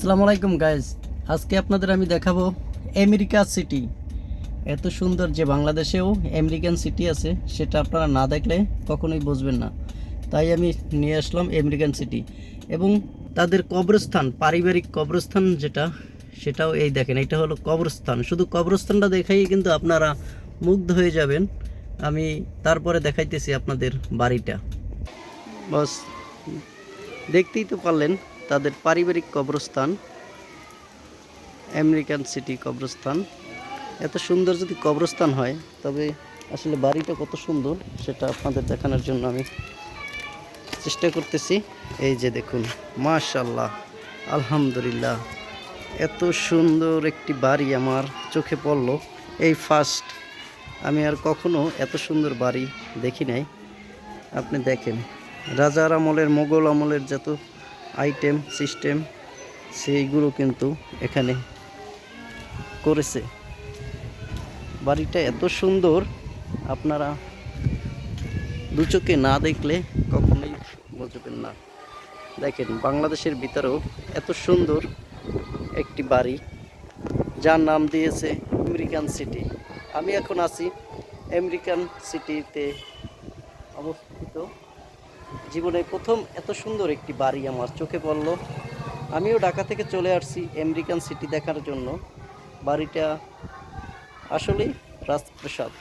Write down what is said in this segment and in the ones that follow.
আসসালামু আলাইকুম গাইজ, আজকে আপনাদের আমি দেখাবো আমেরিকা সিটি। এত সুন্দর যে বাংলাদেশেও আমেরিকান সিটি আছে সেটা আপনারা না দেখলে কখনোই বুঝবেন না। তাই আমি নিয়ে আসলাম আমেরিকান সিটি এবং তাদের কবরস্থান, পারিবারিক কবরস্থান যেটা, সেটাও এই দেখেন। এটা হলো কবরস্থান। শুধু কবরস্থানটা দেখাই কিন্তু আপনারা মুগ্ধ হয়ে যাবেন। আমি তারপরে দেখাইতেছি আপনাদের বাড়িটা। বস, দেখতেই তো পারলেন তাদের পারিবারিক কবরস্থান, আমেরিকান সিটি কবরস্থান। এত সুন্দর যদি কবরস্থান হয় তবে আসলে বাড়িটা কত সুন্দর সেটা আপনাদের দেখানোর জন্য আমি চেষ্টা করতেছি। এই যে দেখুন, মাশাআল্লাহ, আলহামদুলিল্লাহ, এত সুন্দর একটি বাড়ি আমার চোখে পড়লো এই ফার্স্ট। আমি আর কখনো এত সুন্দর বাড়ি দেখি নাই। আপনি দেখেন, রাজার আমলের, মোগল আমলের যত আইটেম সিস্টেম সেইগুলো কিন্তু এখানে করেছে। বাড়িটা এত সুন্দর, আপনারা দু চোখে না দেখলে কখনোই বুঝবেন না। দেখেন, বাংলাদেশের ভিতরেও এত সুন্দর একটি বাড়ি, যার নাম দিয়েছে আমেরিকান সিটি। আমি এখন আছি আমেরিকান সিটিতে অবস্থিত। জীবনে প্রথম এত সুন্দর একটি বাড়ি আমার চোখে পড়লো। আমিও ঢাকা থেকে চলে আসছি আমেরিকান সিটি দেখার জন্য। বাড়িটা আসলেই রাজপ্রাসাদ।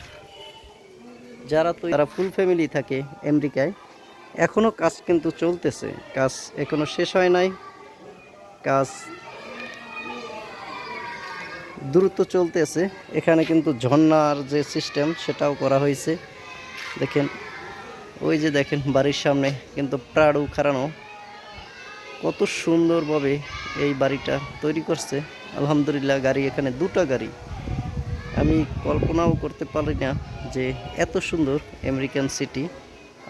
যারা ফুল ফ্যামিলি থাকে আমেরিকায়, এখনও কাজ কিন্তু চলতেছে, কাজ এখনও শেষ হয় নাই। কাজ দ্রুত চলতেছে। এখানে কিন্তু ঝর্ণার যে সিস্টেম সেটাও করা হয়েছে। দেখেন, ওই যে দেখেন বাড়ির সামনে কিন্তু প্রাড়ু খাড়ানো। কত সুন্দরভাবে এই বাড়িটা তৈরি করছে। আলহামদুলিল্লাহ, গাড়ি এখানে দুটো গাড়ি। আমি কল্পনাও করতে পারি না যে এত সুন্দর আমেরিকান সিটি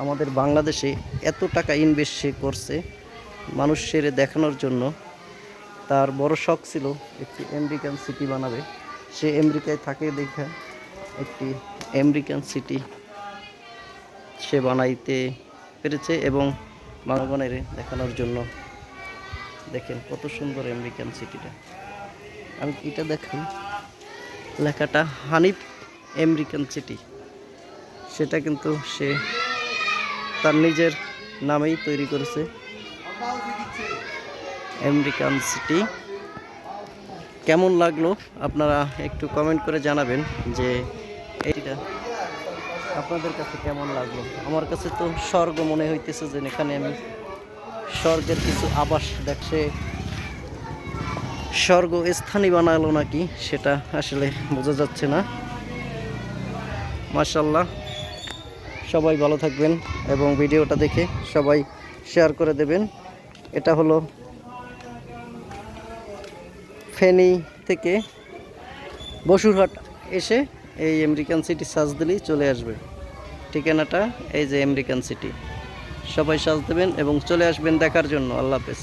আমাদের বাংলাদেশে এত টাকা ইনভেস্ট সে করছে মানুষের দেখানোর জন্য। তার বড় শখ ছিল একটি আমেরিকান সিটি বানাবে। সে আমেরিকায় থাকে দেখা একটি আমেরিকান সিটি সে বানাইতে পেরেছে এবং জনগণের দেখানোর জন্য। দেখেন কত সুন্দর আমেরিকান সিটিটা। আমি এটা দেখেন, লেখাটা হানিফ আমেরিকান সিটি, সেটা কিন্তু সে তার নিজের নামেই তৈরি করেছে আমেরিকান সিটি। কেমন লাগলো আপনারা একটু কমেন্ট করে জানাবেন যে এইটা আপনাদের কাছে কেমন লাগলো। আমার কাছে তো স্বর্গ মনে হইতেছে, যে এখানে আমি স্বর্গের কিছু আবাস দেখছে। স্বর্গ স্থানই বানালো নাকি সেটা আসলে বোঝা যাচ্ছে না। মাশাআল্লাহ, সবাই ভালো থাকবেন এবং ভিডিওটা দেখে সবাই শেয়ার করে দেবেন। এটা হলো ফেনী থেকে বসুরহাট এসে এই আমেরিকান সিটি সার্চ দিলেই চলে আসবে। ঠিকানাটা এই যে আমেরিকান সিটি। সবাই সার্চ দেবেন এবং চলে আসবেন দেখার জন্য। আল্লাহ হাফেজ।